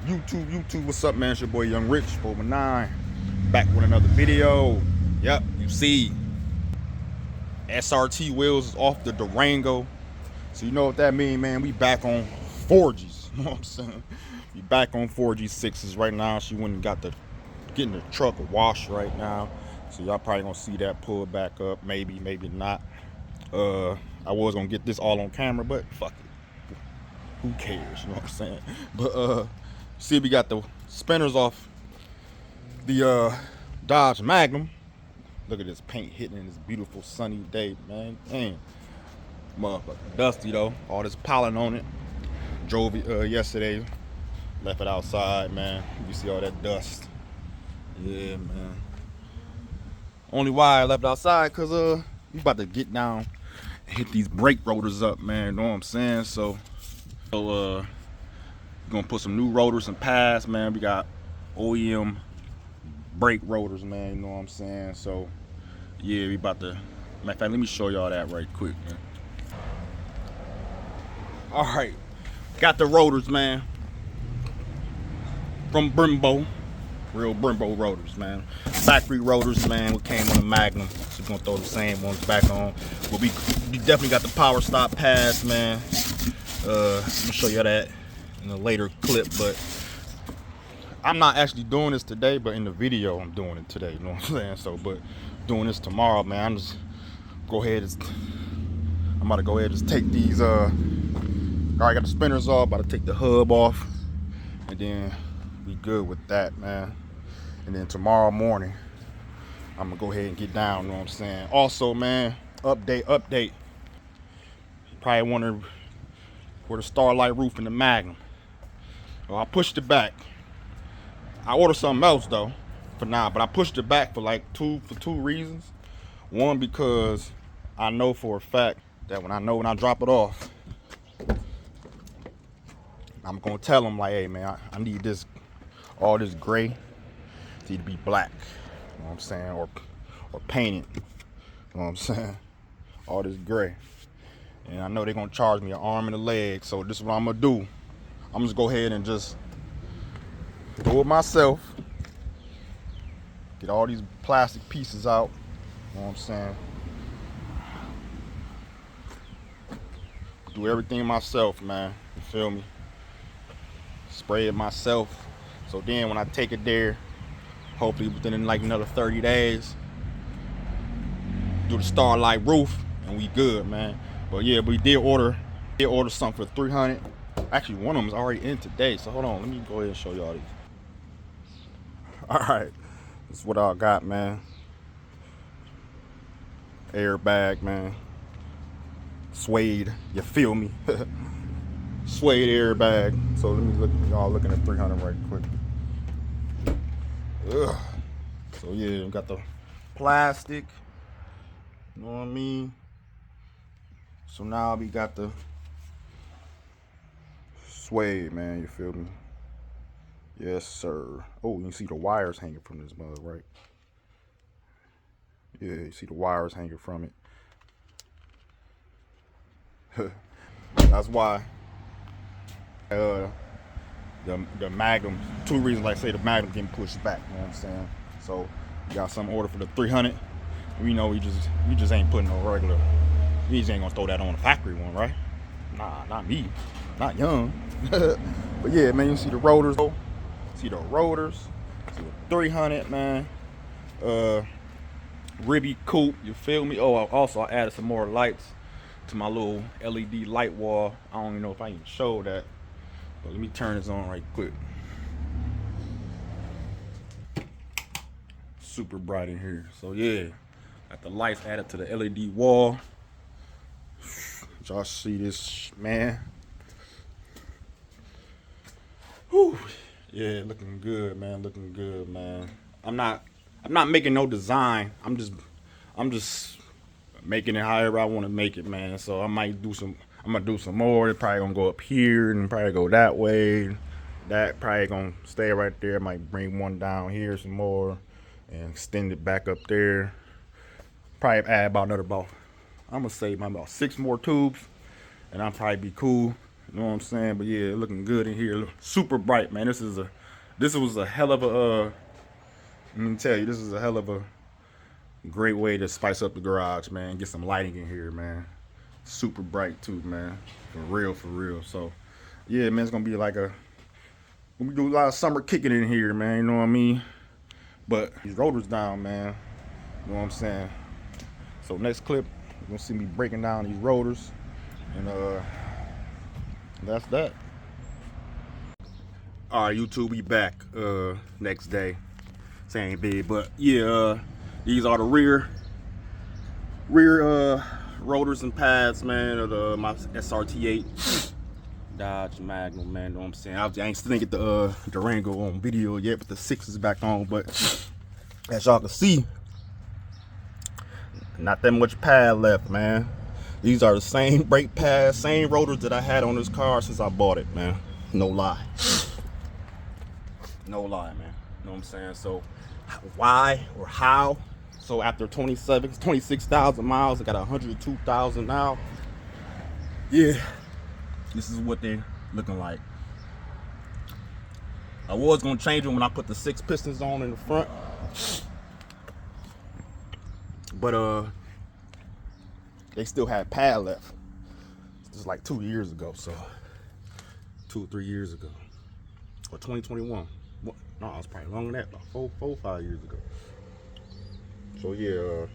YouTube, what's up, man? It's your boy Young Rich 419, back with another video. Yep, you see, SRT wheels is off the Durango. So you know what that mean, man? We back on 4Gs. You know what I'm saying? We back on 4G6s right now. She went and getting the truck washed right now. So y'all probably gonna see that pull back up, maybe not. I was gonna get this all on camera, but fuck it. Who cares? You know what I'm saying? But see, we got the spinners off the Dodge Magnum. Look at this paint hitting in this beautiful sunny day, man. Damn, motherfucker, dusty though. All this pollen on it. Drove it yesterday, left it outside, man. You see all that dust. Yeah, man. Only why I left it outside, cause we about to get down and hit these brake rotors up, man. You know what I'm saying? So gonna put some new rotors and pads, man. We got OEM brake rotors, man. You know what I'm saying? So yeah, we about to. Matter of fact, let me show y'all that right quick, man. All right, got the rotors, man, from Brembo. Real Brembo rotors, man. Factory rotors, man. We came on the Magnum, so we're gonna throw the same ones back on. But we definitely got the power stop pads, man. I'm gonna show you that in a later clip, but I'm not actually doing this today, but in the video I'm doing it today, you know what I'm saying? So, but doing this tomorrow, man, I'm about to go ahead and just take these, already got the spinners off, about to take the hub off, and then be good with that, man. And then tomorrow morning, I'm gonna go ahead and get down, you know what I'm saying? Also, man, update. You probably wonder where the Starlight roof in the Magnum. Well, I pushed it back. I ordered something else though, for now, but I pushed it back for two reasons. One, because I know for a fact that when I drop it off, I'm gonna tell them like, hey man, I need all this gray to be black. You know what I'm saying? Or painted. You know what I'm saying? All this gray. And I know they're gonna charge me an arm and a leg, so this is what I'm gonna do. I'm just go ahead and just do it myself. Get all these plastic pieces out. You know what I'm saying? Do everything myself, man. You feel me? Spray it myself. So then when I take it there, hopefully within like another 30 days, do the Starlight roof and we good, man. But yeah, we did order something for 300. Actually, one of them is already in today. So hold on, let me go ahead and show y'all these. All right, this is what I got, man. Airbag, man. Suede, you feel me? Suede airbag. So let me look, y'all looking at 300 right quick. Ugh. So yeah, we got the plastic. You know what I mean? So now we got the suede, man. You feel me? Yes, sir. Oh, you can see the wires hanging from this mother, right? Yeah, you see the wires hanging from it. That's why the Magnum, two reasons, like I say, the Magnum getting pushed back, you know what I'm saying? So we got some order for the 300. We know we just ain't putting no regular, we just ain't gonna throw that on a factory one, right? Nah, not me, not Young. But yeah, man, you see the rotors, see the 300, man. Ribby coupe, you feel me? Oh, I added some more lights to my little LED light wall. I don't even know if I can show that, but let me turn this on right quick. Super bright in here. So yeah, got the lights added to the LED wall. Y'all see this, man? Whew. Yeah, looking good, man. Looking good, man. I'm not making no design. I'm just making it however I want to make it, man. So I'm gonna do some more. It's probably gonna go up here and probably go that way. That probably gonna stay right there. Might bring one down here some more and extend it back up there. Probably add I'm gonna say about 6 more tubes, and I'll probably be cool. You know what I'm saying? But yeah, looking good in here. Super bright, man. This was a hell of a let me tell you, this is a hell of a great way to spice up the garage, man. Get some lighting in here, man. Super bright too, man. For real, for real. So yeah, man, it's gonna be like we do a lot of summer kicking in here, man. You know what I mean? But these rotors down, man. You know what I'm saying? So next clip, you're gonna see me breaking down these rotors, and that's that. All right, YouTube, we back. Next day, same bid, but yeah, these are the rear rotors and pads, man, of my SRT8 Dodge Magnum, man. You know what I'm saying? I ain't still didn't get the Durango on video yet, but the 6 is back on. But as y'all can see, not that much pad left, man. These are the same brake pads, same rotors that I had on this car since I bought it, man. No lie. No lie, man. You know what I'm saying? So why or how? So after 26,000 miles, I got 102,000 now. Yeah, this is what they're looking like. I was gonna change them when I put the 6 pistons on in the front, but they still had pad left. This is like 2 years ago, so 2 or 3 years ago, or 2021. No, it was probably longer than that, about 4 5 years ago. So yeah,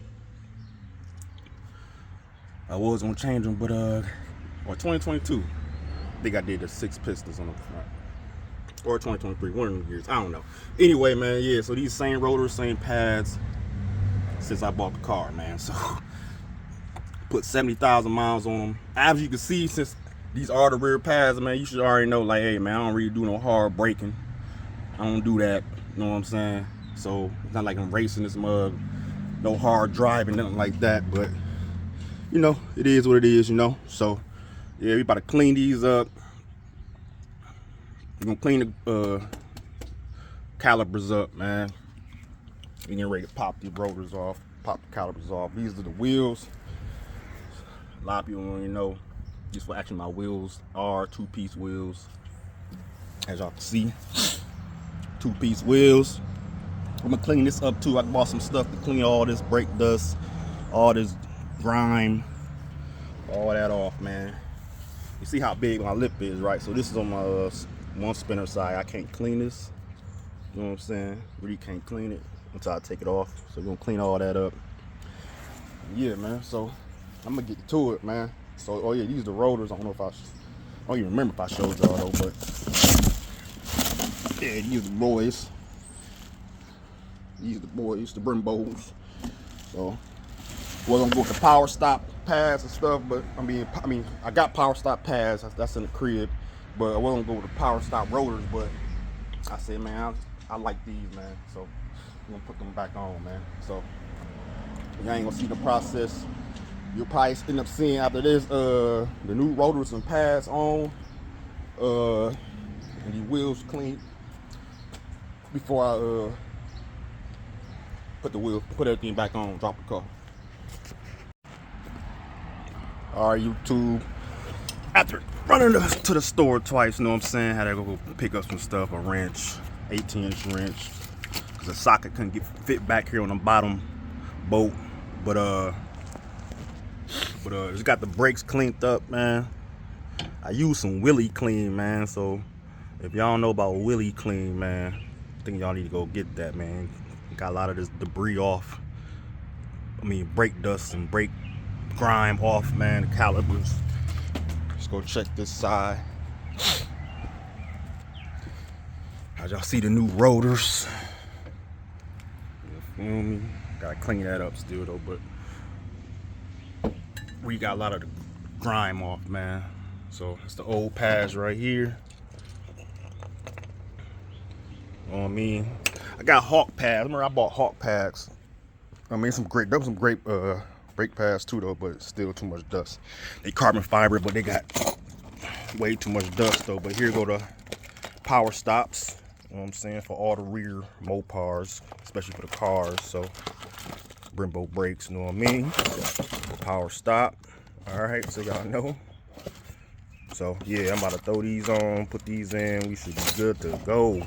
I was gonna change them, but or 2022, I think I did the 6 pistons on the front, or 2023, one of the years, I don't know. Anyway, man, yeah. So these same rotors, same pads since I bought the car, man. So put 70,000 miles on them. As you can see, since these are the rear pads, man, you should already know, like, hey, man, I don't really do no hard braking. I don't do that, you know what I'm saying? So it's not like I'm racing this mug, no hard driving, nothing like that. But you know, it is what it is, you know. So yeah, we about to clean these up. We're gonna clean the calipers up, man. We're getting ready to pop these rotors off, pop the calipers off. These are the wheels. A lot of people don't even know. Just for actually, my wheels are 2-piece wheels, as y'all can see. 2-piece wheels. I'm gonna clean this up too. I bought some stuff to clean all this brake dust, all this grime, all that off, man. You see how big my lip is, right? So this is on my one spinner side. I can't clean this. You know what I'm saying? Really can't clean it until I take it off. So we're gonna clean all that up. Yeah, man. So I'm gonna get to it, man. So, oh yeah, these are the rotors. I don't know if I don't even remember if I showed y'all though, but yeah, these are the boys. These are the boys, the Brimbos. So we're gonna go with the power stop pads and stuff, but I mean, I got power stop pads. That's in the crib, but I wasn't gonna go with the power stop rotors. But I said, man, I like these, man. So I'm gonna put them back on, man. So you ain't gonna see the process. You'll probably end up seeing after this the new rotors and pads on, and the wheels clean before I put everything back on, drop the car. All right, YouTube. After running to the store twice, you know what I'm saying, had to go pick up some stuff, a wrench, 18-inch wrench, because the socket couldn't fit back here on the bottom bolt. But just got the brakes cleaned up, man. I used some Willy Clean, man. So if y'all don't know about Willy Clean, man, I think y'all need to go get that, man. Got a lot of this debris off. I mean, brake dust and brake grime off, man. The calipers. Let's go check this side. As y'all see the new rotors. You feel me? Gotta clean that up still though, but we got a lot of the grime off, man. So it's the old pads right here. You know what I mean? I got Hawk pads. Remember I bought Hawk pads. I mean, there was some great brake pads too though, but still too much dust. They carbon fiber, but they got way too much dust though. But here go the power stops. You know what I'm saying? For all the rear Mopars, especially for the cars. So Brembo brakes, you know what I mean? Power stop. All right, so y'all know. So yeah, I'm about to throw these on, put these in. We should be good to go.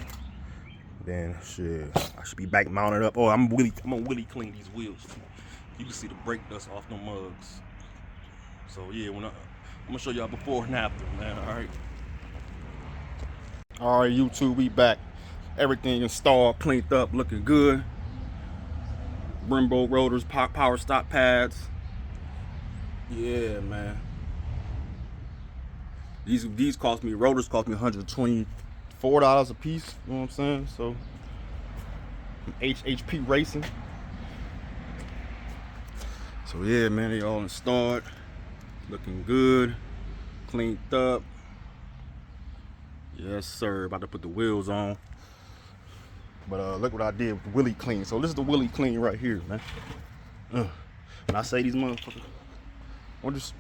Then shit, I should be back mounted up. Oh, I'm gonna Willie clean these wheels. You can see the brake dust off the mugs. So yeah, I'm gonna show y'all before and after, man. All right, YouTube, we back. Everything installed, cleaned up, looking good. Brembo rotors, power stop pads. Yeah, man. These cost me, rotors cost me $124 a piece. You know what I'm saying? So HP Racing. So yeah, man, they all installed, looking good, cleaned up. Yes, sir. About to put the wheels on. But look what I did with the Willie Clean. So this is the Willie Clean right here, man. When I say these motherfuckers, I'll just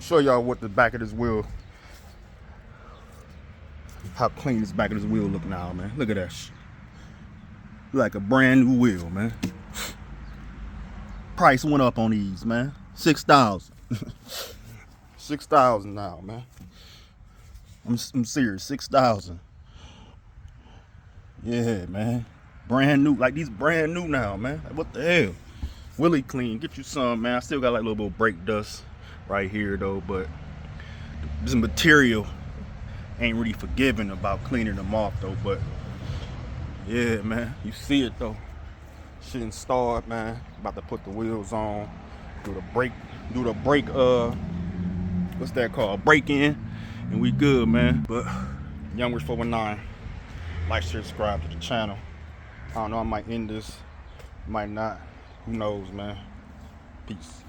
show y'all what the back of this wheel, how clean this back of this wheel look now, man. Look at that shit. Like a brand new wheel, man. Price went up on these, man. $6,000. $6,000 now, man. I'm serious, $6,000. Yeah, man. Brand new, like these brand new now, man. Like, what the hell? Willie Clean, get you some, man. I still got like a little bit of brake dust right here though, but this material ain't really forgiving about cleaning them off though. But yeah, man, you see it though. Shit installed, man. About to put the wheels on, do the brake, what's that called? Break in, and we good, man. But Young 419, like, share, subscribe to the channel. I don't know, I might end this, might not. Who knows, man. Peace.